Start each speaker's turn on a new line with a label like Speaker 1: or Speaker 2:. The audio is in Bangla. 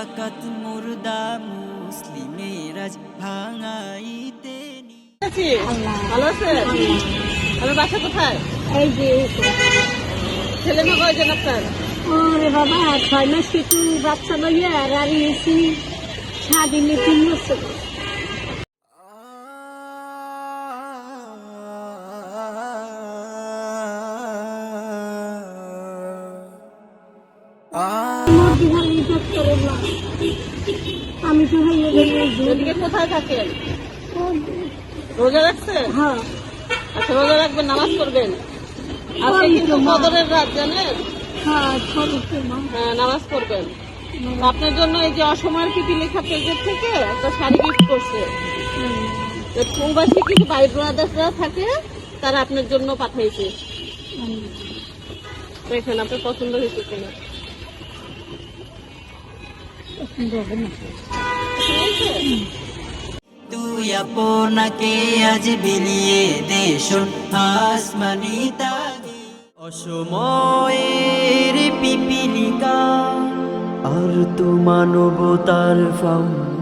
Speaker 1: ডাকাত মুর্দা মুসলিমের আজ ভাঙাইতে
Speaker 2: ভালো আছেন? আমার বাসা কোথায়?
Speaker 3: এই যে
Speaker 2: ছেলে মেয়ে কয়জন আপনার?
Speaker 3: ওরে বাবা 6 মাস কিছু বাচ্চা লইয়া আর আরিয়েছি স্বাধীনে 3 বছর। আমি তো
Speaker 2: এদিকে কোথায় থাকেন? রোজা রাখছেন?
Speaker 3: হ্যাঁ
Speaker 2: আচ্ছা, রোজা রাখবেন, নামাজ করবেন। আজকে কিন্তু কদরের রাত, জানেন?
Speaker 3: হ্যাঁ
Speaker 2: হ্যাঁ, নামাজ করবেন। আপনার জন্য এই যে অসময়ের পিপিলিখা পেজের থেকে একটা শাড়ি গিফট করছে। প্রবাসী কিছু ভাই ব্রাদার্সরা থাকে, তারা আপনার জন্য পাঠাইছে। দেখেন আপনার পছন্দ হয়েছে কিনা।
Speaker 1: তুই আপনাকে আজ বিলিয়ে দে শোন আসমানি তাগি অসময়ের পিপিলিকা আর তো মানবতার ফাউন্ডেশন।